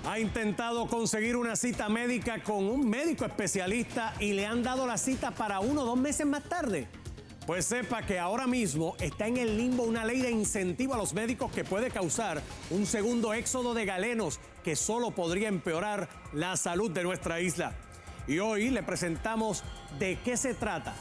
Ha intentado conseguir una cita médica con un médico especialista y le han dado la cita para 1 o 2 meses más tarde. Pues sepa que ahora mismo está en el limbo una ley de incentivo a los médicos que puede causar un segundo éxodo de galenos que solo podría empeorar la salud de nuestra isla. Y hoy le presentamos de qué se trata.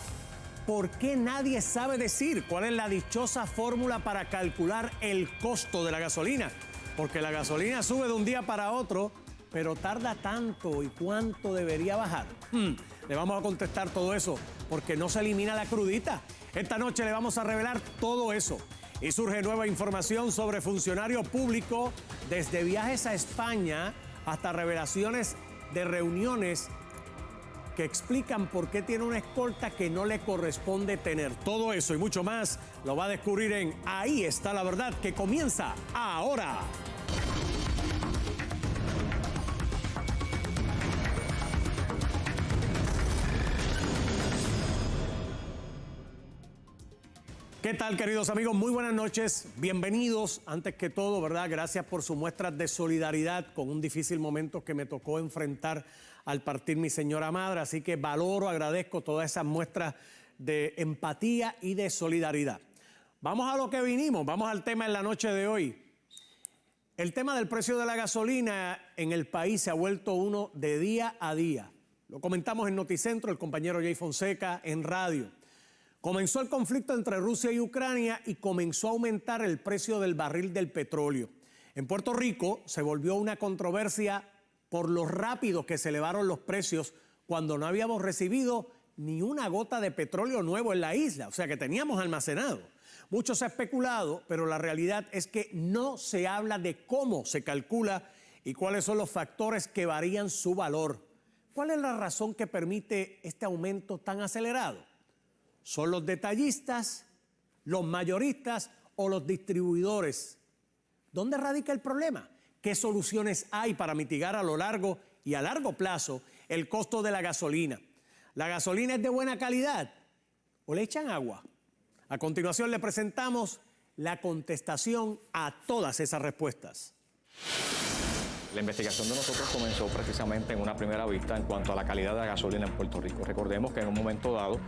¿Por qué nadie sabe decir cuál es la dichosa fórmula para calcular el costo de la gasolina? Porque la gasolina sube de un día para otro, pero tarda tanto. ¿Y cuánto debería bajar? Le vamos a contestar todo eso, porque no se elimina la crudita. Esta noche le vamos a revelar todo eso. Y surge nueva información sobre funcionario público, desde viajes a España hasta revelaciones de reuniones que explican por qué tiene una escolta que no le corresponde tener. Todo eso y mucho más lo va a descubrir en Ahí está la verdad, que comienza ahora. ¿Qué tal, queridos amigos? Muy buenas noches, bienvenidos. Antes que todo, ¿verdad? Gracias por sus muestras de solidaridad con un difícil momento que me tocó enfrentar al partir mi señora madre. Así que valoro, agradezco todas esas muestras de empatía y de solidaridad. Vamos a lo que vinimos, vamos al tema en la noche de hoy. El tema del precio de la gasolina en el país se ha vuelto uno de día a día. Lo comentamos en Noticentro, el compañero Jay Fonseca en radio. Comenzó el conflicto entre Rusia y Ucrania y comenzó a aumentar el precio del barril del petróleo. En Puerto Rico se volvió una controversia por lo rápido que se elevaron los precios cuando no habíamos recibido ni una gota de petróleo nuevo en la isla, o sea que teníamos almacenado. Mucho se ha especulado, pero la realidad es que no se habla de cómo se calcula y cuáles son los factores que varían su valor. ¿Cuál es la razón que permite este aumento tan acelerado? ¿Son los detallistas, los mayoristas o los distribuidores? ¿Dónde radica el problema? ¿Qué soluciones hay para mitigar a lo largo y a largo plazo el costo de la gasolina? ¿La gasolina es de buena calidad o le echan agua? A continuación le presentamos la contestación a todas esas respuestas. La investigación de nosotros comenzó precisamente en una primera vista en cuanto a la calidad de la gasolina en Puerto Rico. Recordemos que en un momento dado,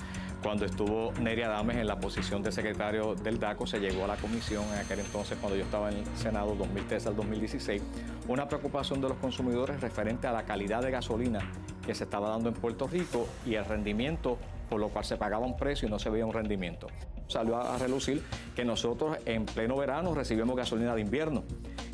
cuando estuvo Nery Adames en la posición de secretario del DACO, se llegó a la comisión en aquel entonces, cuando yo estaba en el Senado, 2013 al 2016, una preocupación de los consumidores referente a la calidad de gasolina que se estaba dando en Puerto Rico y el rendimiento, por lo cual se pagaba un precio y no se veía un rendimiento. Salió a relucir que nosotros en pleno verano recibimos gasolina de invierno.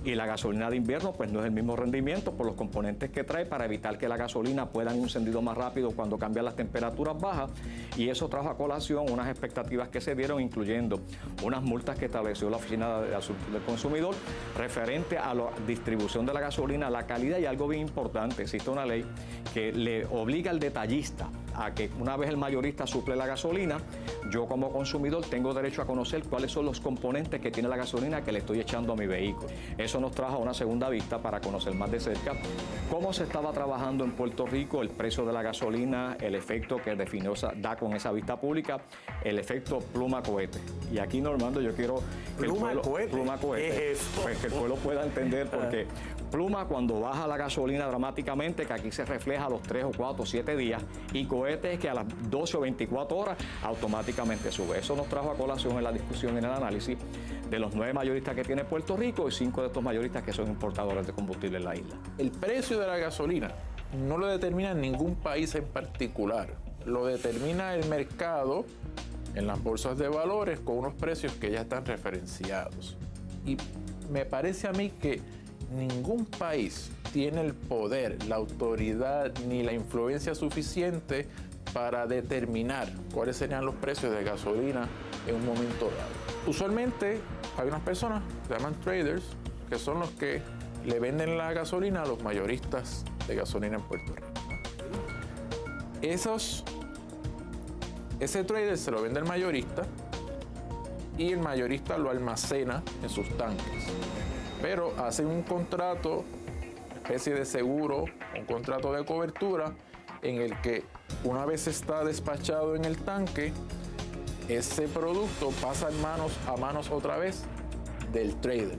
Y la gasolina de invierno pues no es el mismo rendimiento por los componentes que trae para evitar que la gasolina pueda ir encendido más rápido cuando cambian las temperaturas bajas, y eso trajo a colación unas expectativas que se dieron, incluyendo unas multas que estableció la Oficina de Asuntos del Consumidor referente a la distribución de la gasolina, la calidad, y algo bien importante: existe una ley que le obliga al detallista a que una vez el mayorista suple la gasolina, yo como consumidor tengo derecho a conocer cuáles son los componentes que tiene la gasolina que le estoy echando a mi vehículo. Eso nos trajo a una segunda vista para conocer más de cerca cómo se estaba trabajando en Puerto Rico el precio de la gasolina, el efecto que definió da con esa vista pública, el efecto pluma cohete. Y aquí, Normando, yo quiero que pluma cohete, pues que el pueblo pueda entender, porque pluma cuando baja la gasolina dramáticamente, que aquí se refleja a los 3 o 4 o 7 días, y cohete es que a las 12 o 24 horas automáticamente sube. Eso nos trajo a colación en la discusión, en el análisis de los 9 mayoristas que tiene Puerto Rico y 5 de estos mayoristas que son importadores de combustible en la isla. El precio de la gasolina no lo determina ningún país en particular, lo determina el mercado en las bolsas de valores con unos precios que ya están referenciados. Y me parece a mí que ningún país tiene el poder, la autoridad ni la influencia suficiente para determinar cuáles serían los precios de gasolina en un momento dado. Usualmente hay unas personas, se llaman traders, que son los que le venden la gasolina a los mayoristas de gasolina en Puerto Rico. Ese trader se lo vende al mayorista y el mayorista lo almacena en sus tanques. Pero hacen un contrato, una especie de seguro, un contrato de cobertura, en el que una vez está despachado en el tanque, ese producto pasa a manos otra vez del trader.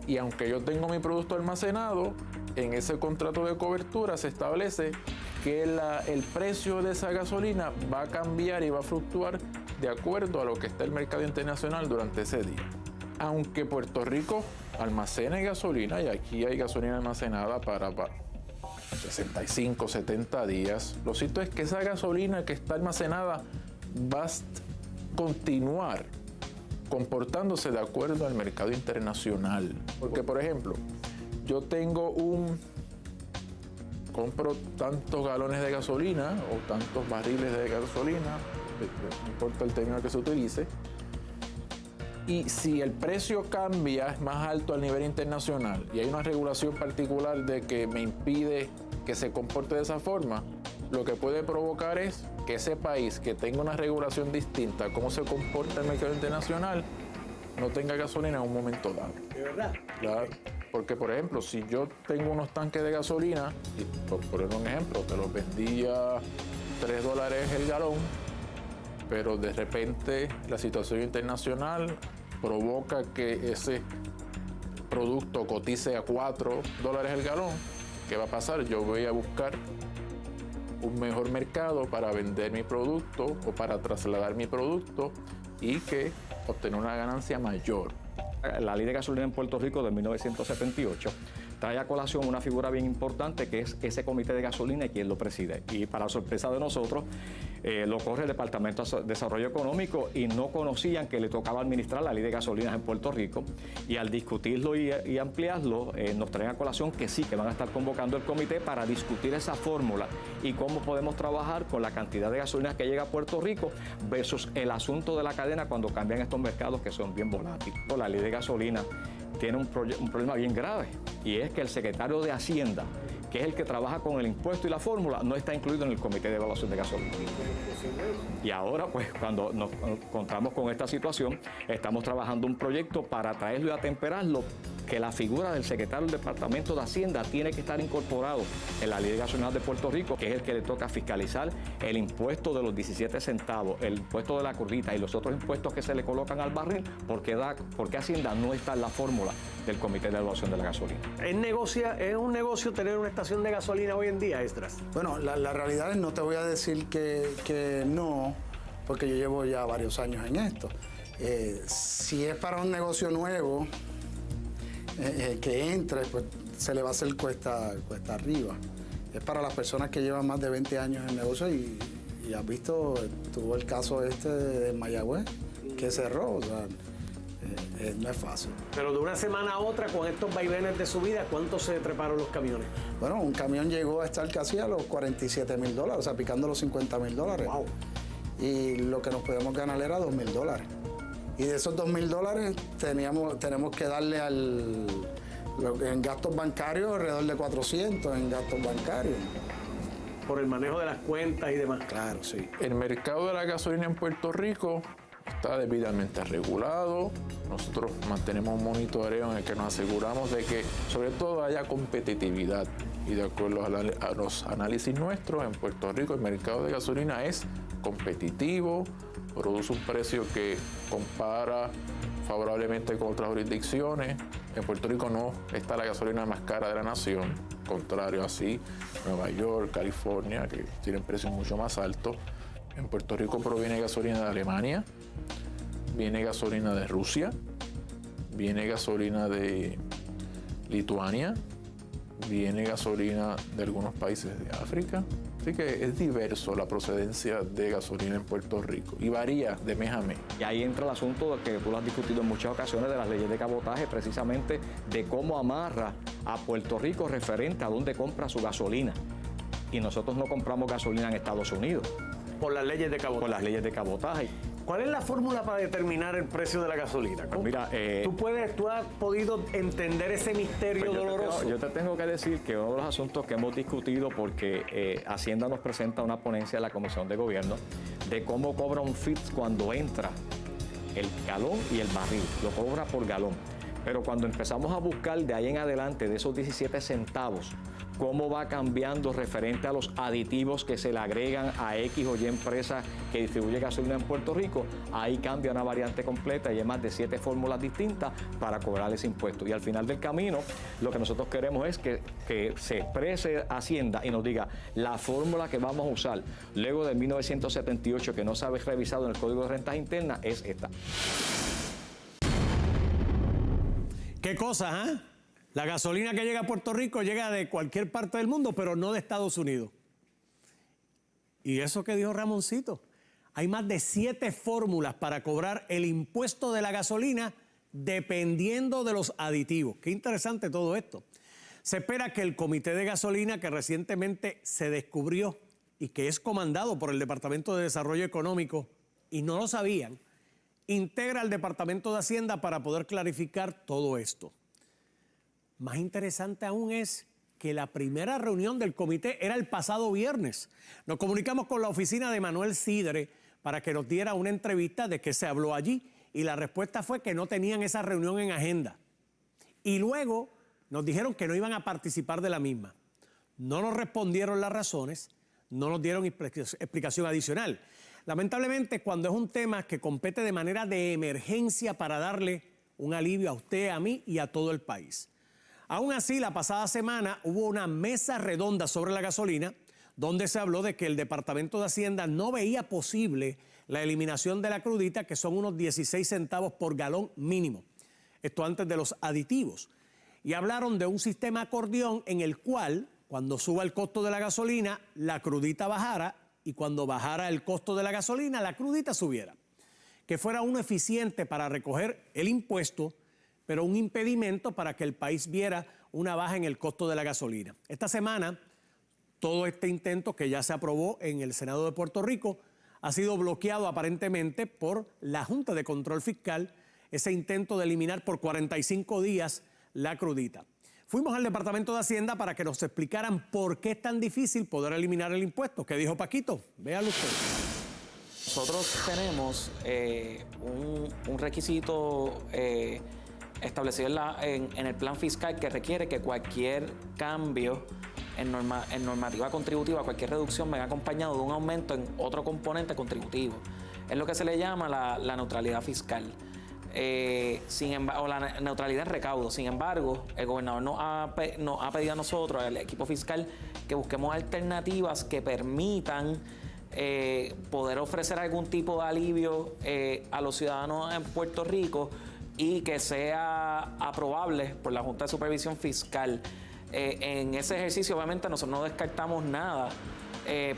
Y aunque yo tengo mi producto almacenado, en ese contrato de cobertura se establece que el precio de esa gasolina va a cambiar y va a fluctuar de acuerdo a lo que está el mercado internacional durante ese día. Aunque Puerto Rico almacene gasolina, y aquí hay gasolina almacenada para 65, 70 días, lo cierto es que esa gasolina que está almacenada va a continuar comportándose de acuerdo al mercado internacional. Porque, por ejemplo, yo compro tantos galones de gasolina o tantos barriles de gasolina, no importa el término que se utilice, y si el precio cambia, es más alto al nivel internacional y hay una regulación particular de que me impide que se comporte de esa forma, lo que puede provocar es que ese país que tenga una regulación distinta a cómo se comporta el mercado internacional no tenga gasolina en un momento dado. ¿De verdad? Claro, porque por ejemplo, si yo tengo unos tanques de gasolina, y por poner un ejemplo, te los vendía $3 el galón, pero de repente la situación internacional provoca que ese producto cotice a $4 el galón, ¿qué va a pasar? Yo voy a buscar un mejor mercado para vender mi producto o para trasladar mi producto y que obtener una ganancia mayor. La ley de gasolina en Puerto Rico de 1978 trae a colación una figura bien importante que es ese comité de gasolina y quien lo preside. Y para sorpresa de nosotros, lo corre el Departamento de Desarrollo Económico y no conocían que le tocaba administrar la ley de gasolinas en Puerto Rico. Y al discutirlo y ampliarlo, nos traen a colación que sí, que van a estar convocando el comité para discutir esa fórmula y cómo podemos trabajar con la cantidad de gasolinas que llega a Puerto Rico versus el asunto de la cadena cuando cambian estos mercados que son bien volátiles. La ley de gasolina tiene un problema bien grave y es que el secretario de Hacienda, que es el que trabaja con el impuesto y la fórmula, no está incluido en el comité de evaluación de gasolina. Y ahora, pues, cuando nos encontramos con esta situación, estamos trabajando un proyecto para traerlo y atemperarlo, que la figura del secretario del Departamento de Hacienda tiene que estar incorporado en la Ley de Gasolina de Puerto Rico, que es el que le toca fiscalizar el impuesto de los 17 centavos, el impuesto de la curvita y los otros impuestos que se le colocan al barril, porque Hacienda no está en la fórmula del Comité de Evaluación de la Gasolina. ¿Es un negocio tener una estación de gasolina hoy en día, Esdras? Bueno, la realidad es, no te voy a decir que no, porque yo llevo ya varios años en esto. Si es para un negocio nuevo que entre, pues se le va a hacer cuesta arriba. Es para las personas que llevan más de 20 años en el negocio y has visto, tuvo el caso de Mayagüez, que cerró, o sea, no es fácil. Pero de una semana a otra, con estos vaivenes de subida, ¿cuánto se treparon los camiones? Bueno, un camión llegó a estar casi a los $47,000, o sea, picando los $50,000. Wow. Y lo que nos podíamos ganar era $2,000. Y de esos $2,000 tenemos que darle en gastos bancarios alrededor de 400 en gastos bancarios. Por el manejo de las cuentas y demás. Claro, sí. El mercado de la gasolina en Puerto Rico está debidamente regulado. Nosotros mantenemos un monitoreo en el que nos aseguramos de que sobre todo haya competitividad. Y de acuerdo a los análisis nuestros, en Puerto Rico el mercado de gasolina es competitivo, produce un precio que compara favorablemente con otras jurisdicciones. En Puerto Rico no está la gasolina más cara de la nación, contrario así Nueva York, California, que tienen precios mucho más altos. En Puerto Rico proviene gasolina de Alemania, viene gasolina de Rusia, viene gasolina de Lituania, viene gasolina de algunos países de África. Así que es diverso la procedencia de gasolina en Puerto Rico y varía de mes a mes. Y ahí entra el asunto que tú lo has discutido en muchas ocasiones de las leyes de cabotaje, precisamente de cómo amarra a Puerto Rico referente a dónde compra su gasolina. Y nosotros no compramos gasolina en Estados Unidos. Por las leyes de cabotaje. Por las leyes de cabotaje. ¿Cuál es la fórmula para determinar el precio de la gasolina? Pues mira, ¿Tú has podido entender ese misterio doloroso? Yo te tengo que decir que uno de los asuntos que hemos discutido, porque Hacienda nos presenta una ponencia en la Comisión de Gobierno de cómo cobra un FIT cuando entra el galón y el barril, lo cobra por galón. Pero cuando empezamos a buscar de ahí en adelante, de esos 17 centavos, cómo va cambiando referente a los aditivos que se le agregan a X o Y empresa que distribuye gasolina en Puerto Rico, ahí cambia una variante completa y hay más de 7 fórmulas distintas para cobrar ese impuesto. Y al final del camino, lo que nosotros queremos es que se exprese Hacienda y nos diga la fórmula que vamos a usar luego de 1978, que no se ha revisado en el Código de Rentas Internas, es esta. ¿Qué cosa, eh? La gasolina que llega a Puerto Rico llega de cualquier parte del mundo, pero no de Estados Unidos. Y eso que dijo Ramoncito, hay más de 7 fórmulas para cobrar el impuesto de la gasolina dependiendo de los aditivos. Qué interesante todo esto. Se espera que el Comité de Gasolina, que recientemente se descubrió y que es comandado por el Departamento de Desarrollo Económico, y no lo sabían, integra al Departamento de Hacienda para poder clarificar todo esto. Más interesante aún es que la primera reunión del comité era el pasado viernes. Nos comunicamos con la oficina de Manuel Sidre para que nos diera una entrevista de qué se habló allí y la respuesta fue que no tenían esa reunión en agenda. Y luego nos dijeron que no iban a participar de la misma. No nos respondieron las razones, no nos dieron explicación adicional. Lamentablemente, cuando es un tema que compete de manera de emergencia para darle un alivio a usted, a mí y a todo el país. Aún así, la pasada semana hubo una mesa redonda sobre la gasolina donde se habló de que el Departamento de Hacienda no veía posible la eliminación de la crudita, que son unos 16 centavos por galón mínimo. Esto antes de los aditivos. Y hablaron de un sistema acordeón en el cual, cuando suba el costo de la gasolina, la crudita bajara y cuando bajara el costo de la gasolina, la crudita subiera. Que fuera uno eficiente para recoger el impuesto, pero un impedimento para que el país viera una baja en el costo de la gasolina. Esta semana, todo este intento que ya se aprobó en el Senado de Puerto Rico ha sido bloqueado aparentemente por la Junta de Control Fiscal, ese intento de eliminar por 45 días la crudita. Fuimos al Departamento de Hacienda para que nos explicaran por qué es tan difícil poder eliminar el impuesto. ¿Qué dijo Paquito? Véalo usted. Nosotros tenemos un requisito establecido en el plan fiscal que requiere que cualquier cambio en normativa contributiva, cualquier reducción venga acompañado de un aumento en otro componente contributivo. Es lo que se le llama la neutralidad fiscal. O la neutralidad en recaudo. Sin embargo, el gobernador nos ha pedido a nosotros, al equipo fiscal, que busquemos alternativas que permitan poder ofrecer algún tipo de alivio a los ciudadanos en Puerto Rico y que sea aprobable por la Junta de Supervisión Fiscal. En ese ejercicio, obviamente, nosotros no descartamos nada,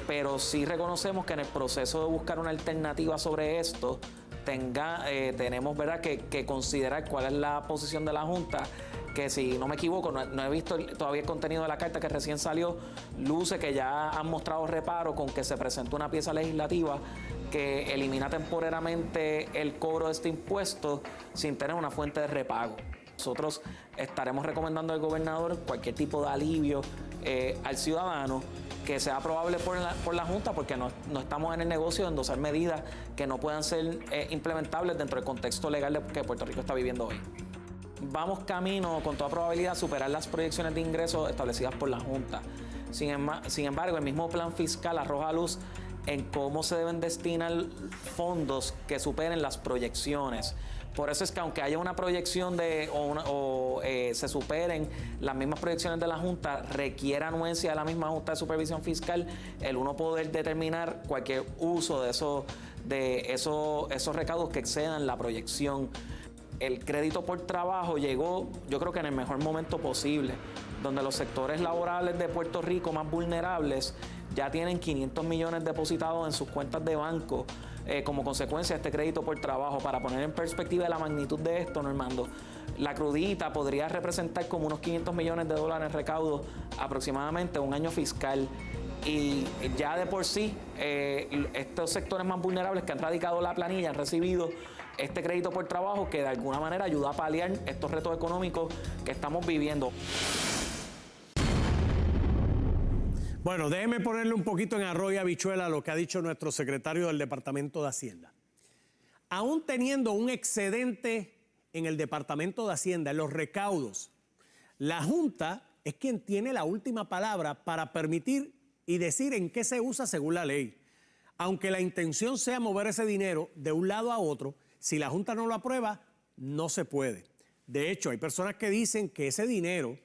pero sí reconocemos que en el proceso de buscar una alternativa sobre esto, tenemos, ¿verdad?, que considerar cuál es la posición de la Junta, que si no me equivoco, no he visto todavía el contenido de la carta que recién salió, luce que ya han mostrado reparo con que se presentó una pieza legislativa que elimina temporariamente el cobro de este impuesto sin tener una fuente de repago. Nosotros estaremos recomendando al gobernador cualquier tipo de alivio al ciudadano que sea aprobable por la Junta, porque no estamos en el negocio de endosar medidas que no puedan ser implementables dentro del contexto legal que Puerto Rico está viviendo hoy. Vamos camino, con toda probabilidad, a superar las proyecciones de ingresos establecidas por la Junta. Sin embargo, el mismo plan fiscal arroja luz en cómo se deben destinar fondos que superen las proyecciones. Por eso es que aunque haya una proyección se superen las mismas proyecciones de la Junta, requiere anuencia de la misma Junta de Supervisión Fiscal el uno poder determinar cualquier uso de esos recaudos que excedan la proyección. El crédito por trabajo llegó, yo creo que en el mejor momento posible, donde los sectores laborales de Puerto Rico más vulnerables ya tienen 500 millones depositados en sus cuentas de banco como consecuencia de este crédito por trabajo. Para poner en perspectiva la magnitud de esto, Normando, la crudita podría representar como unos 500 millones de dólares en recaudo aproximadamente un año fiscal. Y ya de por sí, estos sectores más vulnerables que han radicado la planilla han recibido este crédito por trabajo que de alguna manera ayuda a paliar estos retos económicos que estamos viviendo. Bueno, déjeme ponerle un poquito en arroz y habichuela lo que ha dicho nuestro secretario del Departamento de Hacienda. Aún teniendo un excedente en el Departamento de Hacienda, en los recaudos. La Junta es quien tiene la última palabra para permitir y decir en qué se usa según la ley. Aunque la intención sea mover ese dinero de un lado a otro, si la Junta no lo aprueba, no se puede. De hecho, hay personas que dicen que ese dinero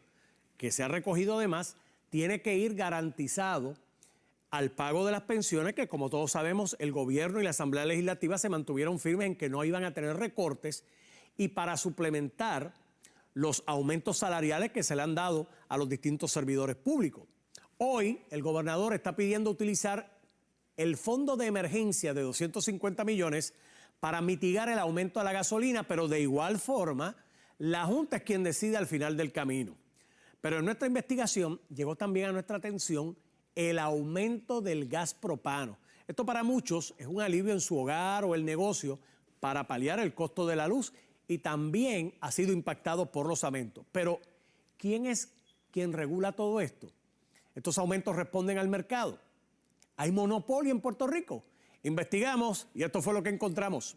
que se ha recogido de más tiene que ir garantizado al pago de las pensiones, que como todos sabemos, el gobierno y la Asamblea Legislativa se mantuvieron firmes en que no iban a tener recortes, y para suplementar los aumentos salariales que se le han dado a los distintos servidores públicos. Hoy el gobernador está pidiendo utilizar el fondo de emergencia de 250 millones para mitigar el aumento a la gasolina, pero de igual forma la Junta es quien decide al final del camino. Pero en nuestra investigación llegó también a nuestra atención el aumento del gas propano. Esto para muchos es un alivio en su hogar o el negocio para paliar el costo de la luz, y también ha sido impactado por los aumentos. Pero, ¿quién es quien regula todo esto? ¿Estos aumentos responden al mercado? ¿Hay monopolio en Puerto Rico? Investigamos y esto fue lo que encontramos.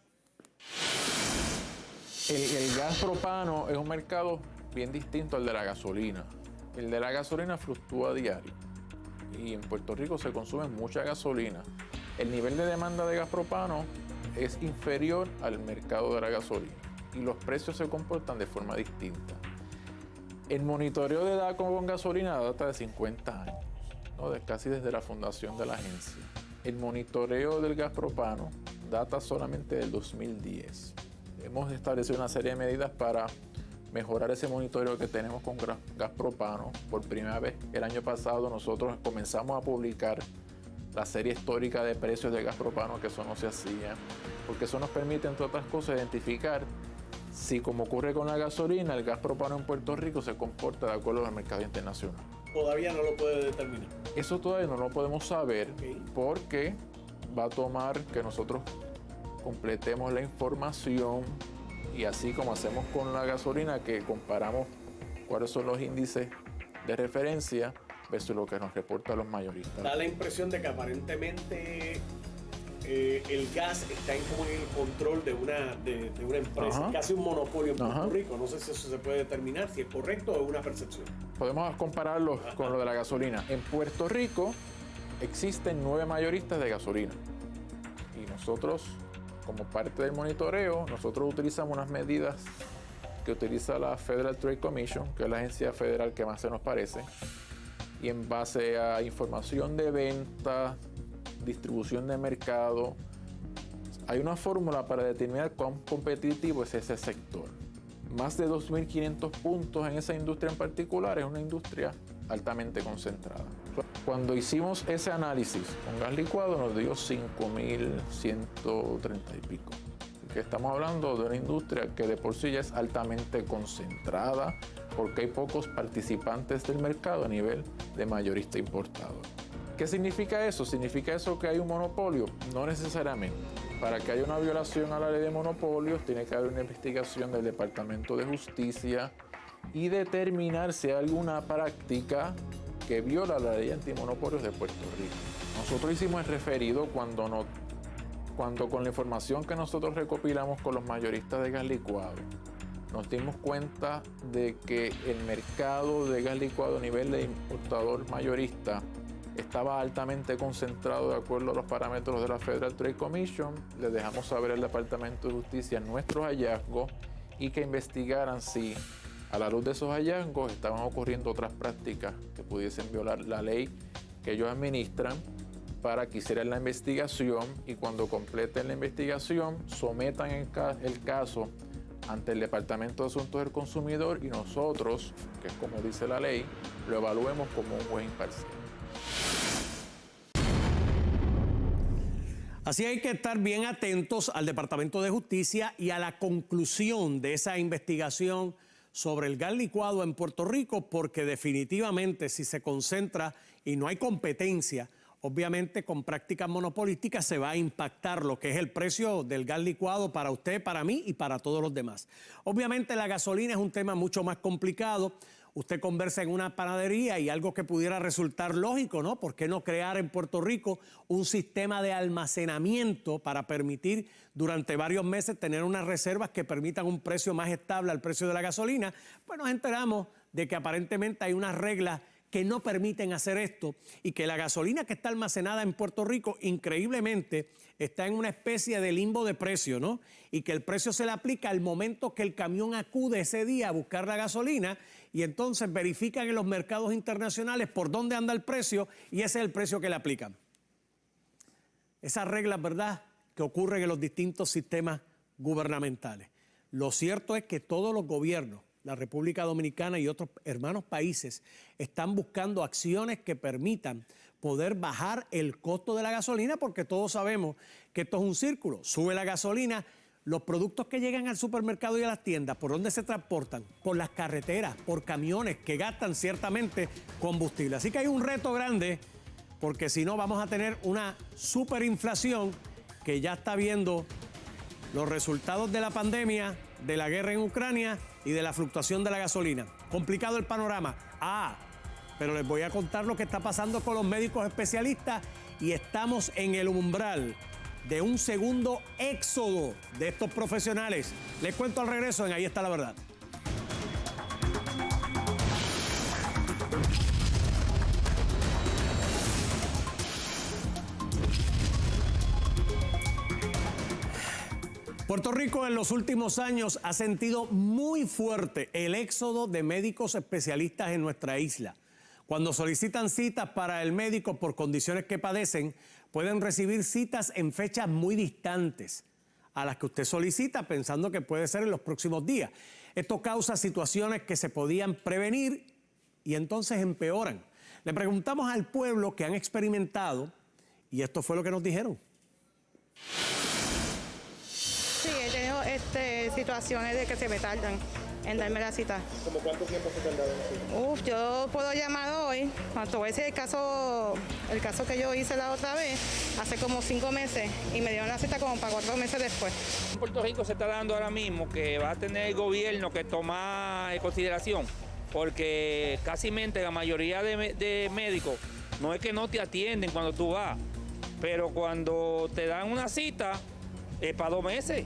El gas propano es un mercado bien distinto al de la gasolina. El de la gasolina fluctúa a diario y en Puerto Rico se consume mucha gasolina. El nivel de demanda de gas propano es inferior al mercado de la gasolina y los precios se comportan de forma distinta. El monitoreo de DACO con gasolina data de 50 años, ¿no? Casi desde la fundación de la agencia. El monitoreo del gas propano data solamente del 2010. Hemos establecido una serie de medidas para mejorar ese monitoreo que tenemos con gas propano. Por primera vez el año pasado nosotros comenzamos a publicar la serie histórica de precios de gas propano, que eso no se hacía, porque eso nos permite, entre otras cosas, identificar si, como ocurre con la gasolina, el gas propano en Puerto Rico se comporta de acuerdo al mercado internacional. Todavía no lo puede determinar. Eso todavía no lo podemos saber, porque va a tomar que nosotros completemos la información, y así como hacemos con la gasolina, que comparamos cuáles son los índices de referencia versus lo que nos reportan los mayoristas. Da la impresión de que aparentemente el gas está como en el control de una empresa, Ajá. casi un monopolio en Puerto Ajá. Rico. No sé si eso se puede determinar, si es correcto o es una percepción. Podemos compararlo con lo de la gasolina. En Puerto Rico existen 9 mayoristas de gasolina. Y nosotros, como parte del monitoreo, nosotros utilizamos unas medidas que utiliza la Federal Trade Commission, que es la agencia federal que más se nos parece. Y en base a información de venta, distribución de mercado, hay una fórmula para determinar cuán competitivo es ese sector. Más de 2.500 puntos en esa industria en particular, es una industria altamente concentrada. Cuando hicimos ese análisis con gas licuado nos dio 5.130 y pico. Que estamos hablando de una industria que de por sí ya es altamente concentrada, porque hay pocos participantes del mercado a nivel de mayorista importador. ¿Qué significa eso? ¿Significa eso que hay un monopolio? No necesariamente. Para que haya una violación a la ley de monopolios, tiene que haber una investigación del Departamento de Justicia y determinar si hay alguna práctica que viola la ley antimonopolios de Puerto Rico. Nosotros hicimos el referido cuando con la información que nosotros recopilamos con los mayoristas de gas licuado, nos dimos cuenta de que el mercado de gas licuado a nivel de importador mayorista estaba altamente concentrado de acuerdo a los parámetros de la Federal Trade Commission. Le dejamos saber al Departamento de Justicia nuestros hallazgos y que investigaran si, a la luz de esos hallazgos, estaban ocurriendo otras prácticas que pudiesen violar la ley que ellos administran, para que hicieran la investigación y cuando completen la investigación sometan el caso ante el Departamento de Asuntos del Consumidor y nosotros, que es como dice la ley, lo evaluemos como un juez imparcial. Así hay que estar bien atentos al Departamento de Justicia y a la conclusión de esa investigación sobre el gas licuado en Puerto Rico, porque definitivamente si se concentra y no hay competencia, obviamente con prácticas monopolísticas se va a impactar lo que es el precio del gas licuado para usted, para mí y para todos los demás. Obviamente la gasolina es un tema mucho más complicado. usted conversa en una panadería y algo que pudiera resultar lógico, ¿no? ¿Por qué no crear en Puerto Rico un sistema de almacenamiento para permitir durante varios meses tener unas reservas que permitan un precio más estable al precio de la gasolina? Pues nos enteramos de que aparentemente hay unas reglas que no permiten hacer esto y que la gasolina que está almacenada en Puerto Rico, increíblemente, está en una especie de limbo de precio, ¿no? Y que el precio se le aplica al momento que el camión acude ese día a buscar la gasolina y entonces verifican en los mercados internacionales por dónde anda el precio y ese es el precio que le aplican. Esas reglas, ¿verdad?, que ocurren en los distintos sistemas gubernamentales. Lo cierto es que todos los gobiernos, la República Dominicana y otros hermanos países, están buscando acciones que permitan poder bajar el costo de la gasolina, porque todos sabemos que esto es un círculo. Sube la gasolina, los productos que llegan al supermercado y a las tiendas, ¿por dónde se transportan? Por las carreteras, por camiones que gastan ciertamente combustible. Así que hay un reto grande, porque si no vamos a tener una superinflación que ya está viendo los resultados de la pandemia, de la guerra en Ucrania y de la fluctuación de la gasolina. Complicado el panorama. Pero les voy a contar lo que está pasando con los médicos especialistas y estamos en el umbral de un segundo éxodo de estos profesionales. Les cuento al regreso en Ahí Está la Verdad. Puerto Rico en los últimos años ha sentido muy fuerte el éxodo de médicos especialistas en nuestra isla. Cuando solicitan citas para el médico por condiciones que padecen, pueden recibir citas en fechas muy distantes a las que usted solicita pensando que puede ser en los próximos días. Esto causa situaciones que se podían prevenir y entonces empeoran. Le preguntamos al pueblo que han experimentado y esto fue lo que nos dijeron. Sí, he tenido situaciones de que se me tardan en darme la cita. ¿Cómo cuánto tiempo se tarda en cita? Yo puedo llamar hoy, cuando voy a decir el caso que yo hice la otra vez, hace como 5 meses, y me dieron la cita como para 4 meses después. En Puerto Rico se está dando ahora mismo que va a tener el gobierno que tomar en consideración, porque casi la mayoría de médicos no es que no te atienden cuando tú vas, pero cuando te dan una cita es para 2 meses.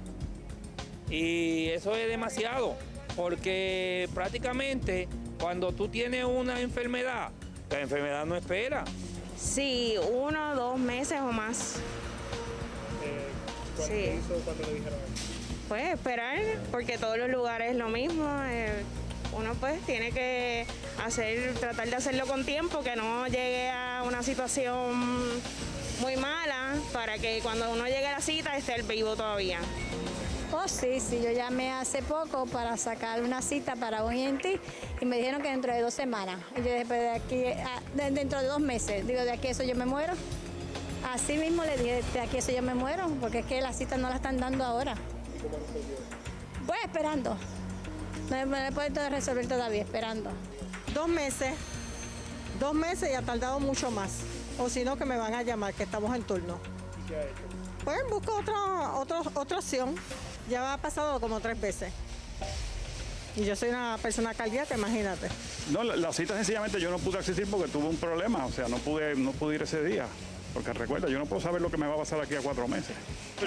Y eso es demasiado, porque prácticamente cuando tú tienes una enfermedad, la enfermedad no espera. Sí, 1 o 2 meses o más. ¿Cuánto hizo cuando le dijeron eso? Pues esperar, porque todos los lugares es lo mismo. Uno pues tiene que tratar de hacerlo con tiempo, que no llegue a una situación muy mala, para que cuando uno llegue a la cita esté el vivo todavía. Oh, sí, yo llamé hace poco para sacar una cita para un ENT y me dijeron que dentro de 2 semanas. Y yo dije, pues de aquí, dentro de 2 meses, digo, de aquí a eso yo me muero. Así mismo le dije, de aquí a eso yo me muero, porque es que las citas no la están dando ahora. ¿Y cómo resolvió? Pues esperando. No me puedo resolver todavía, esperando. 2 meses. 2 meses y ha tardado mucho más. O si no, que me van a llamar, que estamos en turno. ¿Y qué ha hecho? Pues busco otra opción. Ya ha pasado como 3 veces. Y yo soy una persona cardíaca, imagínate. No, la cita sencillamente yo no pude asistir porque tuve un problema, o sea, no pude ir ese día. Porque recuerda, yo no puedo saber lo que me va a pasar aquí a 4 meses.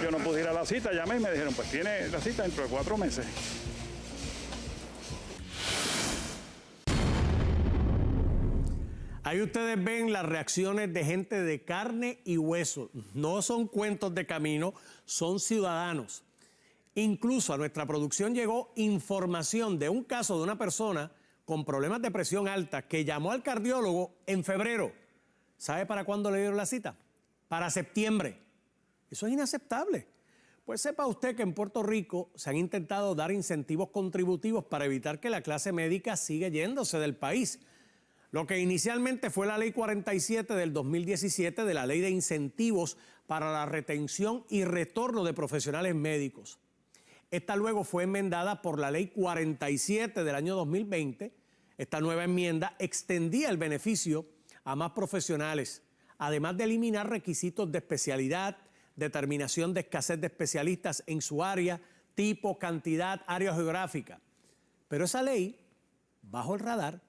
Yo no pude ir a la cita, llamé y me dijeron, pues tiene la cita dentro de 4 meses. Ahí ustedes ven las reacciones de gente de carne y hueso. No son cuentos de camino, son ciudadanos. Incluso a nuestra producción llegó información de un caso de una persona con problemas de presión alta que llamó al cardiólogo en febrero. ¿Sabe para cuándo le dieron la cita? Para septiembre. Eso es inaceptable. Pues sepa usted que en Puerto Rico se han intentado dar incentivos contributivos para evitar que la clase médica siga yéndose del país. Lo que inicialmente fue la Ley 47 del 2017 de la Ley de Incentivos para la Retención y Retorno de Profesionales Médicos. Esta luego fue enmendada por la Ley 47 del año 2020. Esta nueva enmienda extendía el beneficio a más profesionales, además de eliminar requisitos de especialidad, determinación de escasez de especialistas en su área, tipo, cantidad, área geográfica. Pero esa ley, bajo el radar,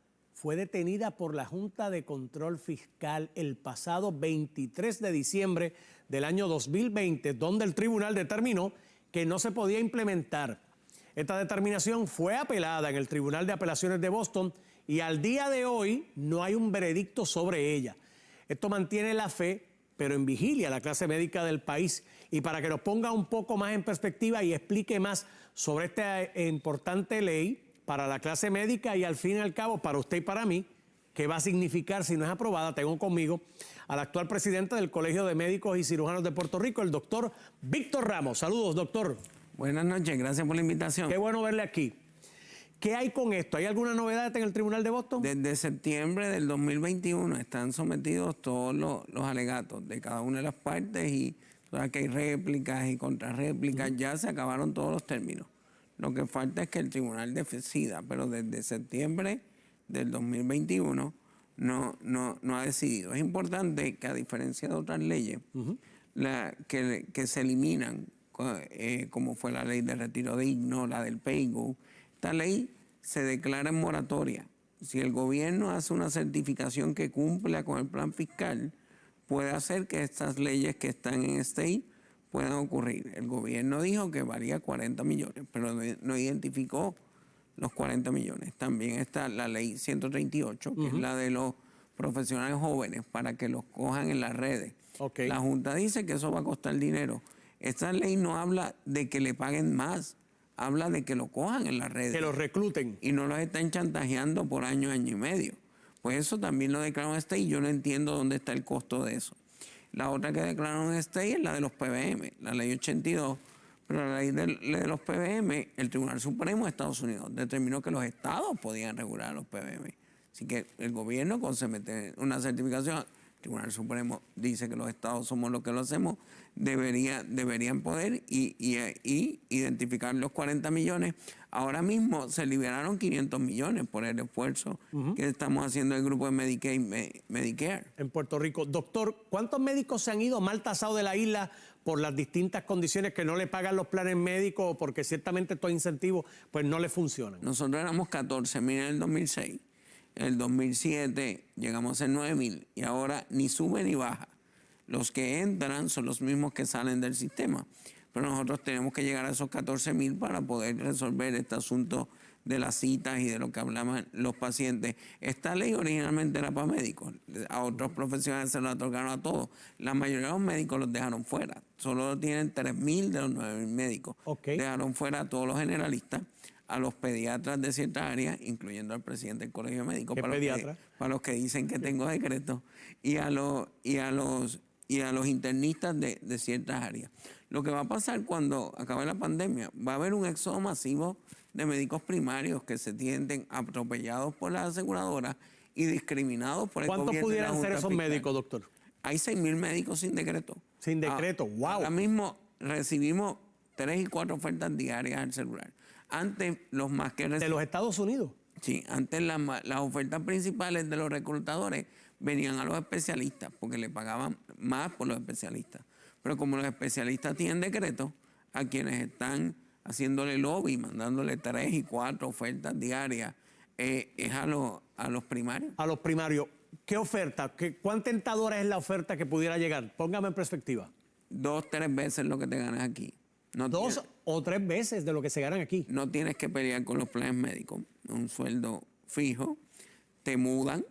fue detenida por la Junta de Control Fiscal el pasado 23 de diciembre del año 2020, donde el tribunal determinó que no se podía implementar. Esta determinación fue apelada en el Tribunal de Apelaciones de Boston y al día de hoy no hay un veredicto sobre ella. Esto mantiene la fe, pero en vigilia, a la clase médica del país. Y para que nos ponga un poco más en perspectiva y explique más sobre esta importante ley para la clase médica y al fin y al cabo para usted y para mí, qué va a significar si no es aprobada, tengo conmigo al actual presidente del Colegio de Médicos y Cirujanos de Puerto Rico, el doctor Víctor Ramos. Saludos, doctor. Buenas noches, gracias por la invitación. Qué bueno verle aquí. ¿Qué hay con esto? ¿Hay alguna novedad en el Tribunal de Boston? Desde septiembre del 2021 están sometidos todos los alegatos de cada una de las partes y todas que hay réplicas y contrarréplicas, ya se acabaron todos los términos. Lo que falta es que el tribunal decida, pero desde septiembre del 2021 no ha decidido. Es importante que a diferencia de otras leyes que se eliminan, como fue la ley de retiro digno, la del PAYGO, esta ley se declara en moratoria. Si el gobierno hace una certificación que cumpla con el plan fiscal, puede hacer que estas leyes que están en state puedan ocurrir. El gobierno dijo que valía 40 millones, pero no identificó los 40 millones. También está la ley 138, que es la de los profesionales jóvenes, para que los cojan en las redes. Okay. La Junta dice que eso va a costar dinero. Esta ley no habla de que le paguen más, habla de que lo cojan en las redes. Que los recluten. Y no los están chantajeando por año y medio. Pues eso también lo declararon state y yo no entiendo dónde está el costo de eso. La otra que declararon state es la de los PBM, la ley 82. Pero la ley de los PBM, el Tribunal Supremo de Estados Unidos determinó que los estados podían regular los PBM. Así que el gobierno, cuando se mete una certificación, el Tribunal Supremo dice que los estados somos los que lo hacemos, deberían poder y identificar los 40 millones. Ahora mismo se liberaron 500 millones por el esfuerzo que estamos haciendo el grupo de Medicaid y Medicare. En Puerto Rico. Doctor, ¿cuántos médicos se han ido mal tasados de la isla por las distintas condiciones que no le pagan los planes médicos o porque ciertamente estos incentivos pues no le funcionan? Nosotros éramos 14.000 en el 2006. En el 2007 llegamos a ser 9.000 y ahora ni sube ni baja. Los que entran son los mismos que salen del sistema. Pero nosotros tenemos que llegar a esos 14.000 para poder resolver este asunto de las citas y de lo que hablaban los pacientes. Esta ley originalmente era para médicos. A otros profesionales se lo otorgaron a todos. La mayoría de los médicos los dejaron fuera. Solo tienen 3.000 de los 9.000 médicos. Okay. Dejaron fuera a todos los generalistas, a los pediatras de ciertas áreas, incluyendo al presidente del Colegio Médico, para los que dicen que tengo decreto, y a los internistas de ciertas áreas. Lo que va a pasar cuando acabe la pandemia, va a haber un éxodo masivo de médicos primarios que se sienten atropellados por las aseguradoras y discriminados por el gobierno. ¿Cuántos pudieran ser esos médicos, doctor? Hay 6.000 médicos sin decreto. Sin decreto, wow. Ahora mismo recibimos 3 y 4 ofertas diarias al celular. Antes, los más que ¿De los Estados Unidos? Sí, antes las ofertas principales de los reclutadores venían a los especialistas porque le pagaban más por los especialistas. Pero como los especialistas tienen decreto, a quienes están haciéndole lobby, mandándole 3 y 4 ofertas diarias, es a los primarios. A los primarios. ¿Qué oferta? ¿Cuán tentadora es la oferta que pudiera llegar? Póngame en perspectiva. 2, 3 veces lo que te ganas aquí. No 2 o 3 veces de lo que se ganan aquí. No tienes que pelear con los planes médicos. Un sueldo fijo. Te mudan.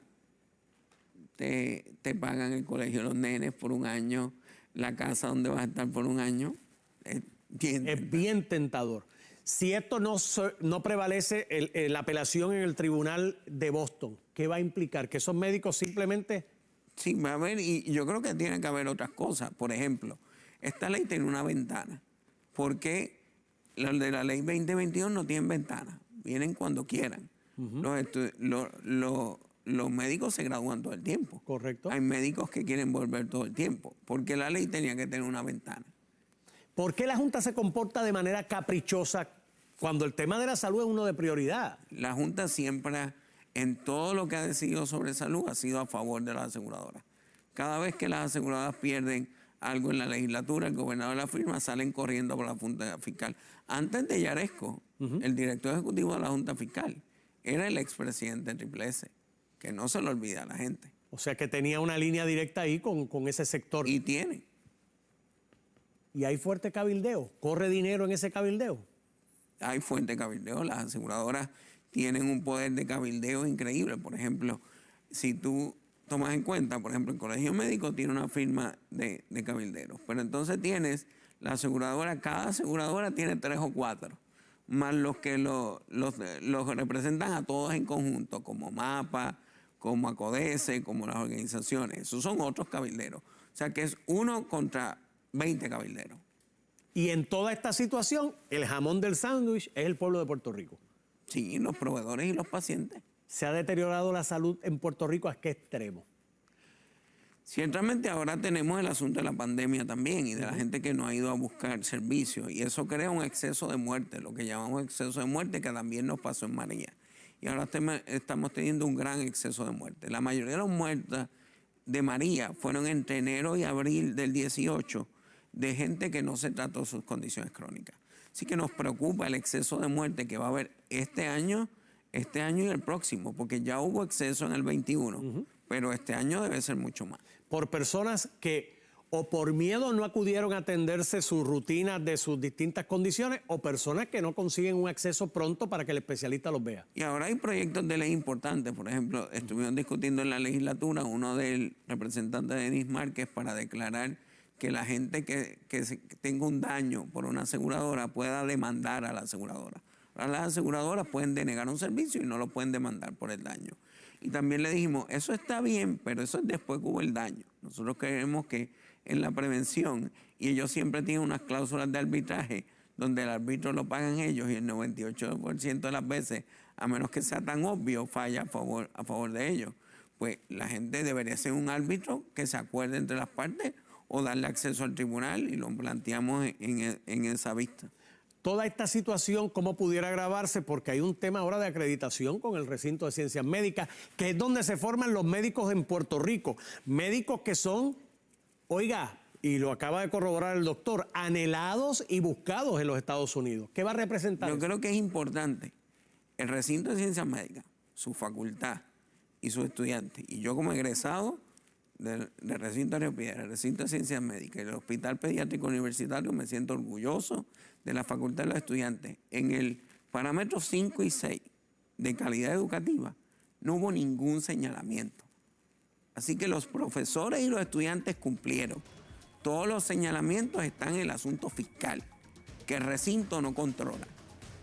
Te pagan el colegio de los nenes por un año. La casa donde vas a estar por un año. Es bien tentador. Si esto no prevalece la apelación en el Tribunal de Boston, ¿qué va a implicar? ¿Que esos médicos simplemente...? Sí, va a haber, y yo creo que tiene que haber otras cosas. Por ejemplo, esta ley tiene una ventana. ¿Por qué los de la ley 2022 no tienen ventana? Vienen cuando quieran. Los médicos se gradúan todo el tiempo. Correcto. Hay médicos que quieren volver todo el tiempo. ¿Por qué la ley tenía que tener una ventana? ¿Por qué la Junta se comporta de manera caprichosa cuando el tema de la salud es uno de prioridad? La Junta siempre, en todo lo que ha decidido sobre salud, ha sido a favor de las aseguradoras. Cada vez que las aseguradoras pierden algo en la legislatura, el gobernador la firma, salen corriendo por la Junta Fiscal. Antes de Yaresco, el director ejecutivo de la Junta Fiscal era el expresidente de Triple S. que no se lo olvida a la gente. O sea que tenía una línea directa ahí con ese sector. Y tiene. ¿Y hay fuerte cabildeo? ¿Corre dinero en ese cabildeo? Hay fuerte cabildeo. Las aseguradoras tienen un poder de cabildeo increíble. Por ejemplo, si tú tomas en cuenta, por ejemplo, el Colegio Médico tiene una firma de cabilderos, pero entonces tienes la aseguradora, cada aseguradora tiene 3 o 4, más los que los representan a todos en conjunto, como MAPA, como ACODESE, como las organizaciones. Esos son otros cabilderos. O sea que es 1 contra 20 cabilderos. Y en toda esta situación, el jamón del sándwich es el pueblo de Puerto Rico. Sí, los proveedores y los pacientes. ¿Se ha deteriorado la salud en Puerto Rico a qué extremo? Ciertamente ahora tenemos el asunto de la pandemia también y de la gente que no ha ido a buscar servicios, y eso crea un exceso de muerte, lo que llamamos exceso de muerte, que también nos pasó en María. Y ahora estamos teniendo un gran exceso de muerte. La mayoría de las muertes de María fueron entre enero y abril del 18 de gente que no se trató sus condiciones crónicas. Así que nos preocupa el exceso de muerte que va a haber este año y el próximo, porque ya hubo exceso en el 21, pero este año debe ser mucho más. Por personas que o por miedo no acudieron a atenderse sus rutinas de sus distintas condiciones, o personas que no consiguen un acceso pronto para que el especialista los vea. Y ahora hay proyectos de ley importantes. Por ejemplo, estuvimos discutiendo en la legislatura uno del representante de Denis Márquez para declarar que la gente que tenga un daño por una aseguradora pueda demandar a la aseguradora. Ahora las aseguradoras pueden denegar un servicio y no lo pueden demandar por el daño. Y también le dijimos, eso está bien, pero eso es después que hubo el daño. Nosotros creemos que en la prevención, y ellos siempre tienen unas cláusulas de arbitraje donde el árbitro lo pagan ellos, y el 98% de las veces, a menos que sea tan obvio, falla a favor de ellos. Pues la gente debería ser un árbitro que se acuerde entre las partes o darle acceso al tribunal, y lo planteamos en esa vista. Toda esta situación, ¿cómo pudiera agravarse? Porque hay un tema ahora de acreditación con el recinto de ciencias médicas, que es donde se forman los médicos en Puerto Rico. Médicos que son, oiga, y lo acaba de corroborar el doctor, anhelados y buscados en los Estados Unidos. ¿Qué va a representar? Yo creo que es importante el recinto de ciencias médicas, su facultad y sus estudiantes, y yo como egresado del recinto de Río Piedras, el recinto de ciencias médicas y el Hospital Pediátrico Universitario, me siento orgulloso de la facultad de los estudiantes. En el parámetro 5 y 6 de calidad educativa no hubo ningún señalamiento. Así que los profesores y los estudiantes cumplieron. Todos los señalamientos están en el asunto fiscal, que el recinto no controla.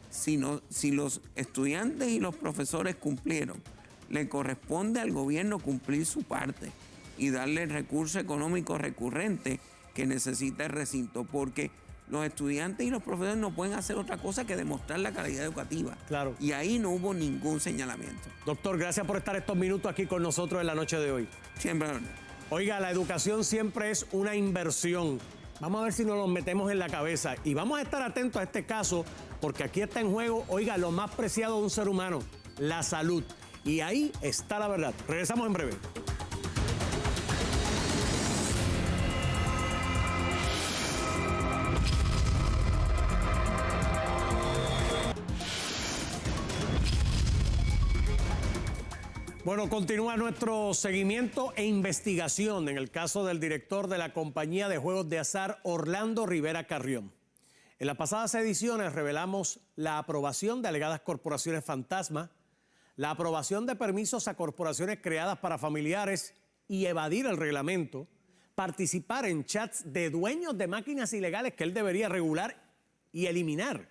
Si los estudiantes y los profesores cumplieron, le corresponde al gobierno cumplir su parte y darle el recurso económico recurrente que necesita el recinto, porque los estudiantes y los profesores no pueden hacer otra cosa que demostrar la calidad educativa. Claro. Y ahí no hubo ningún señalamiento. Doctor, gracias por estar estos minutos aquí con nosotros en la noche de hoy. Siempre. Oiga, la educación siempre es una inversión. Vamos a ver si nos lo metemos en la cabeza. Y vamos a estar atentos a este caso, porque aquí está en juego, oiga, lo más preciado de un ser humano, la salud. Y ahí está la verdad. Regresamos en breve. Bueno, continúa nuestro seguimiento e investigación en el caso del director de la compañía de juegos de azar, Orlando Rivera Carrión. En las pasadas ediciones revelamos la aprobación de alegadas corporaciones fantasma, la aprobación de permisos a corporaciones creadas para familiares y evadir el reglamento, participar en chats de dueños de máquinas ilegales que él debería regular y eliminar,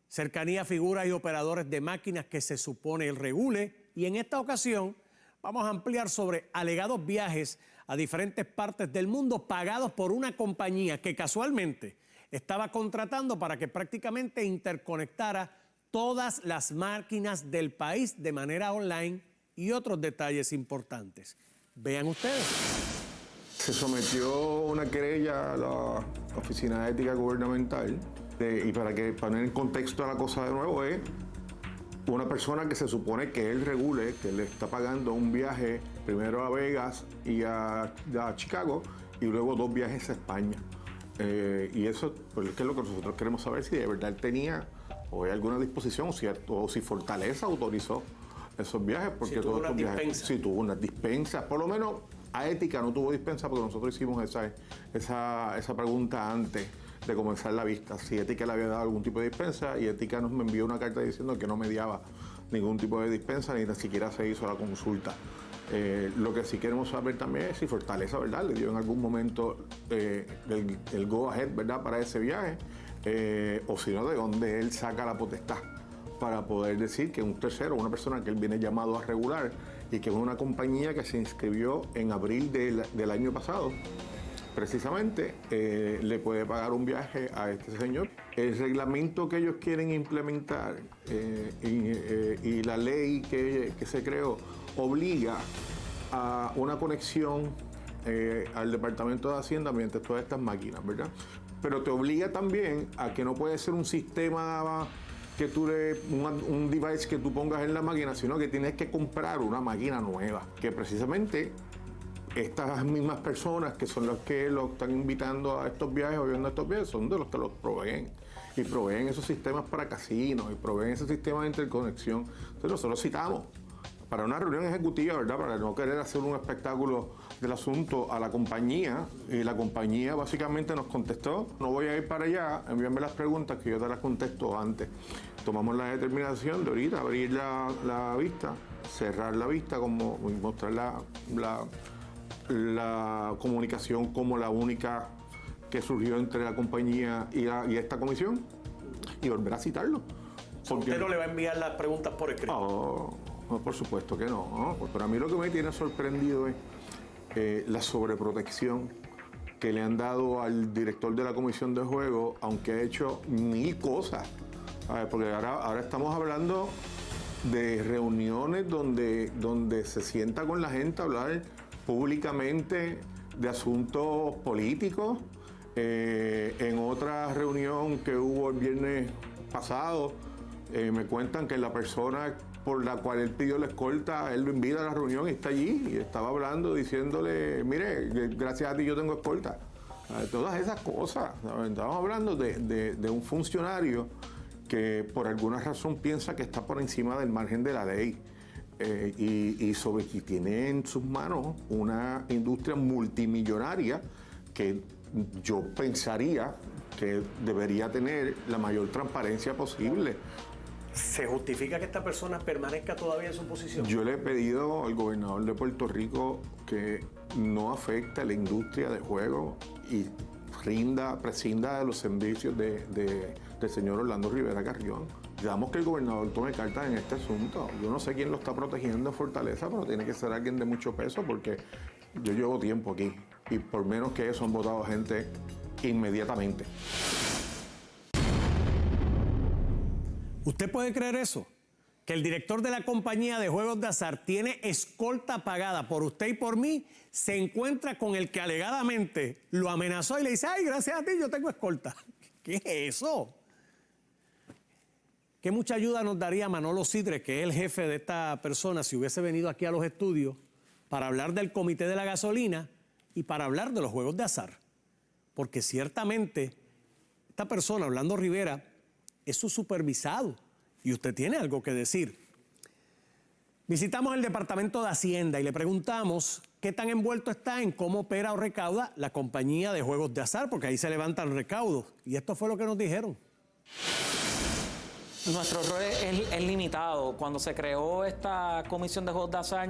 cercanía a figuras y operadores de máquinas que se supone él regule. Y en esta ocasión vamos a ampliar sobre alegados viajes a diferentes partes del mundo pagados por una compañía que casualmente estaba contratando para que prácticamente interconectara todas las máquinas del país de manera online y otros detalles importantes. Vean ustedes. Se sometió una querella a la Oficina de Ética Gubernamental y para poner en contexto a la cosa de nuevo es una persona que se supone que él regule, que le está pagando un viaje primero a Vegas y a Chicago y luego 2 viajes a España. Y eso pues, es lo que nosotros queremos saber, si de verdad él tenía o hay alguna disposición o si Fortaleza autorizó esos viajes, porque Sí, tuvo todos unas estos viajes... dispensas. Sí, tuvo unas dispensas, por lo menos a ética no tuvo dispensa porque nosotros hicimos esa pregunta antes de comenzar la vista, si ética le había dado algún tipo de dispensa, y ética nos envió una carta diciendo que no mediaba ningún tipo de dispensa, ni siquiera se hizo la consulta. Lo que sí queremos saber también es si Fortaleza, ¿verdad?, le dio en algún momento el go ahead, ¿verdad?, para ese viaje, o si no, de dónde él saca la potestad para poder decir que un tercero, una persona que él viene llamado a regular y que es una compañía que se inscribió en abril del año pasado, precisamente le puede pagar un viaje a este señor. El reglamento que ellos quieren implementar y la ley que se creó obliga a una conexión al Departamento de Hacienda mediante todas estas máquinas, ¿verdad? Pero te obliga también a que no puede ser un sistema que un device que tú pongas en la máquina, sino que tienes que comprar una máquina nueva, que precisamente estas mismas personas que son las que lo están invitando a estos viajes o viendo estos viajes son de los que los proveen. Y proveen esos sistemas para casinos y proveen esos sistemas de interconexión. Entonces nosotros citamos para una reunión ejecutiva, ¿verdad?, para no querer hacer un espectáculo del asunto a la compañía, y la compañía básicamente nos contestó: no voy a ir para allá, envíame las preguntas que yo te las contesto antes. Tomamos la determinación de ahorita abrir la vista, cerrar la vista, como mostrar la comunicación como la única que surgió entre la compañía y esta comisión, y volver a citarlo. ¿Usted no le va a enviar las preguntas por escrito? No, por supuesto que no. Pero a mí lo que me tiene sorprendido es la sobreprotección que le han dado al director de la Comisión de Juego, aunque ha hecho 1000 cosas. Porque ahora estamos hablando de reuniones donde se sienta con la gente a hablar públicamente de asuntos políticos. En otra reunión que hubo el viernes pasado, me cuentan que la persona por la cual él pidió la escolta, él lo invita a la reunión y está allí, y estaba hablando, diciéndole: mire, gracias a ti yo tengo escolta. Todas esas cosas. Estamos hablando de un funcionario que por alguna razón piensa que está por encima del margen de la ley, y tiene en sus manos una industria multimillonaria que yo pensaría que debería tener la mayor transparencia posible. ¿Se justifica que esta persona permanezca todavía en su posición? Yo le he pedido al gobernador de Puerto Rico que no afecte a la industria de juego y prescinda de los servicios del señor Orlando Rivera Carrión. Digamos que el gobernador tome cartas en este asunto. Yo no sé quién lo está protegiendo en Fortaleza, pero tiene que ser alguien de mucho peso, porque yo llevo tiempo aquí y por menos que eso han votado gente inmediatamente. ¿Usted puede creer eso? Que el director de la compañía de juegos de azar tiene escolta pagada por usted y por mí, se encuentra con el que alegadamente lo amenazó y le dice: ay, gracias a ti yo tengo escolta. ¿Qué es eso? ¿Qué mucha ayuda nos daría Manolo Sidre, que es el jefe de esta persona, si hubiese venido aquí a los estudios para hablar del comité de la gasolina y para hablar de los juegos de azar? Porque ciertamente esta persona, Orlando Rivera, es su supervisado y usted tiene algo que decir. Visitamos el Departamento de Hacienda y le preguntamos qué tan envuelto está en cómo opera o recauda la compañía de juegos de azar, porque ahí se levantan recaudos. Y esto fue lo que nos dijeron. Nuestro rol es limitado. Cuando se creó esta comisión de juegos de azar,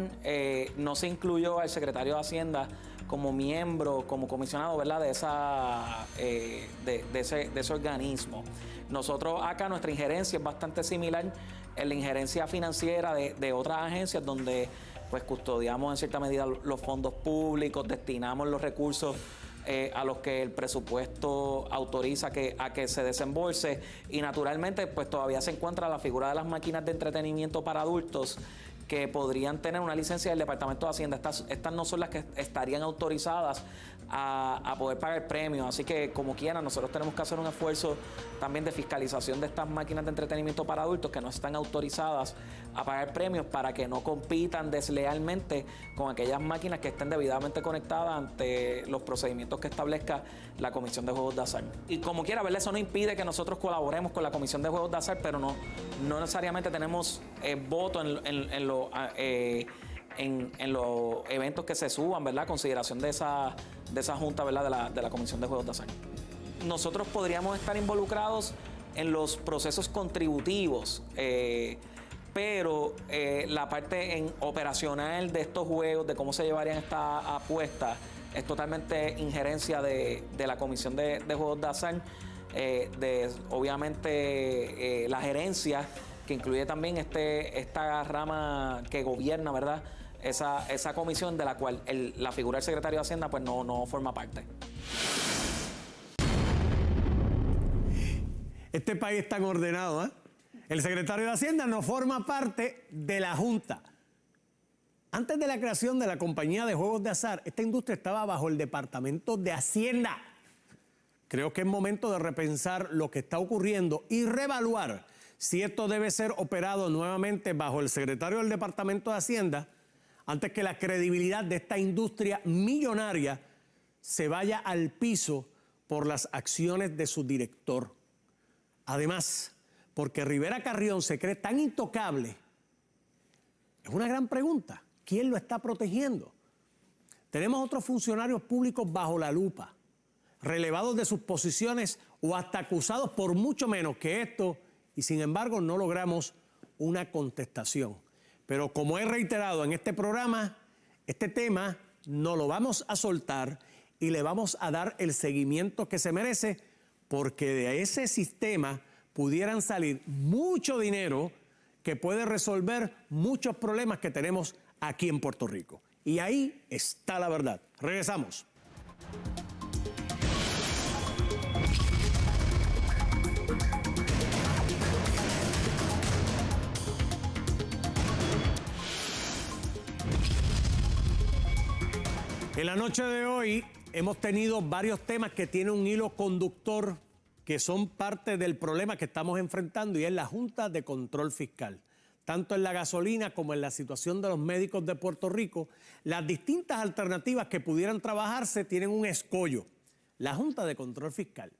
no se incluyó al secretario de Hacienda como miembro, como comisionado, ¿verdad?, de ese organismo. Nosotros acá, nuestra injerencia es bastante similar a la injerencia financiera de otras agencias, donde pues custodiamos en cierta medida los fondos públicos, destinamos los recursos a los que el presupuesto autoriza a que se desembolse, y naturalmente pues todavía se encuentra la figura de las máquinas de entretenimiento para adultos que podrían tener una licencia del Departamento de Hacienda. Estas no son las que estarían autorizadas a poder pagar premios, así que como quiera nosotros tenemos que hacer un esfuerzo también de fiscalización de estas máquinas de entretenimiento para adultos que no están autorizadas a pagar premios, para que no compitan deslealmente con aquellas máquinas que estén debidamente conectadas ante los procedimientos que establezca la Comisión de Juegos de Azar. Y como quiera, ¿verdad?, eso no impide que nosotros colaboremos con la Comisión de Juegos de Azar, pero no necesariamente tenemos voto en en los eventos que se suban, ¿verdad? A consideración de esa junta, ¿verdad? De la Comisión de Juegos de Azar. Nosotros podríamos estar involucrados en los procesos contributivos, pero la parte operacional de estos juegos, de cómo se llevarían estas apuestas, es totalmente injerencia de la Comisión de Juegos de Azar, obviamente la gerencia, que incluye también esta rama que gobierna, ¿verdad? Esa comisión de la cual la figura del secretario de Hacienda pues no forma parte. Este país es tan ordenado, ¿eh? El secretario de Hacienda no forma parte de la Junta. Antes de la creación de la compañía de juegos de azar, esta industria estaba bajo el Departamento de Hacienda. Creo que es momento de repensar lo que está ocurriendo y reevaluar si esto debe ser operado nuevamente bajo el secretario del Departamento de Hacienda, antes que la credibilidad de esta industria millonaria se vaya al piso por las acciones de su director. Además, porque Rivera Carrión se cree tan intocable, es una gran pregunta. ¿Quién lo está protegiendo? Tenemos otros funcionarios públicos bajo la lupa, relevados de sus posiciones o hasta acusados por mucho menos que esto, y sin embargo no logramos una contestación. Pero como he reiterado en este programa, este tema no lo vamos a soltar y le vamos a dar el seguimiento que se merece, porque de ese sistema pudieran salir mucho dinero que puede resolver muchos problemas que tenemos aquí en Puerto Rico. Y ahí está la verdad. Regresamos. En la noche de hoy hemos tenido varios temas que tienen un hilo conductor que son parte del problema que estamos enfrentando, y es la Junta de Control Fiscal. Tanto en la gasolina como en la situación de los médicos de Puerto Rico, las distintas alternativas que pudieran trabajarse tienen un escollo: la Junta de Control Fiscal.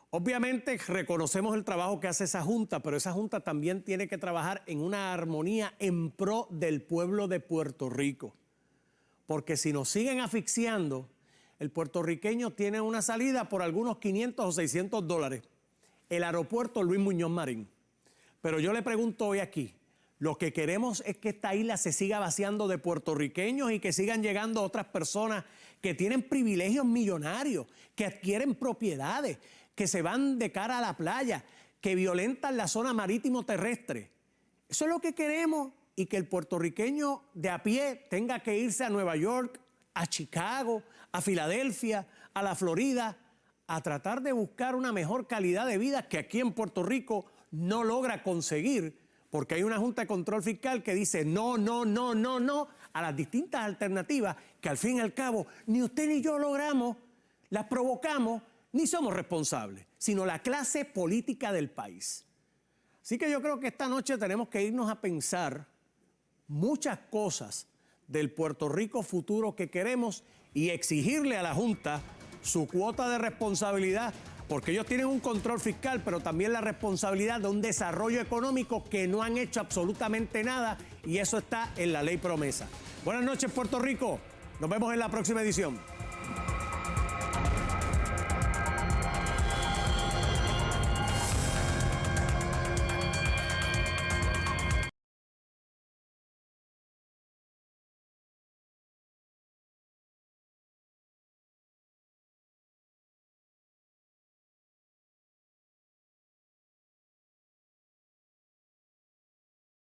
Obviamente reconocemos el trabajo que hace esa Junta, pero esa Junta también tiene que trabajar en una armonía en pro del pueblo de Puerto Rico. Porque si nos siguen asfixiando, el puertorriqueño tiene una salida por algunos 500 o 600 dólares. El aeropuerto Luis Muñoz Marín. Pero yo le pregunto hoy aquí, lo que queremos es que esta isla se siga vaciando de puertorriqueños y que sigan llegando otras personas que tienen privilegios millonarios, que adquieren propiedades, que se van de cara a la playa, que violentan la zona marítimo terrestre. Eso es lo que queremos, y que el puertorriqueño de a pie tenga que irse a Nueva York, a Chicago, a Filadelfia, a la Florida, a tratar de buscar una mejor calidad de vida que aquí en Puerto Rico no logra conseguir, porque hay una Junta de Control Fiscal que dice no a las distintas alternativas que al fin y al cabo ni usted ni yo logramos, las provocamos, ni somos responsables, sino la clase política del país. Así que yo creo que esta noche tenemos que irnos a pensar muchas cosas del Puerto Rico futuro que queremos y exigirle a la Junta su cuota de responsabilidad, porque ellos tienen un control fiscal, pero también la responsabilidad de un desarrollo económico que no han hecho absolutamente nada, y eso está en la ley promesa. Buenas noches, Puerto Rico. Nos vemos en la próxima edición.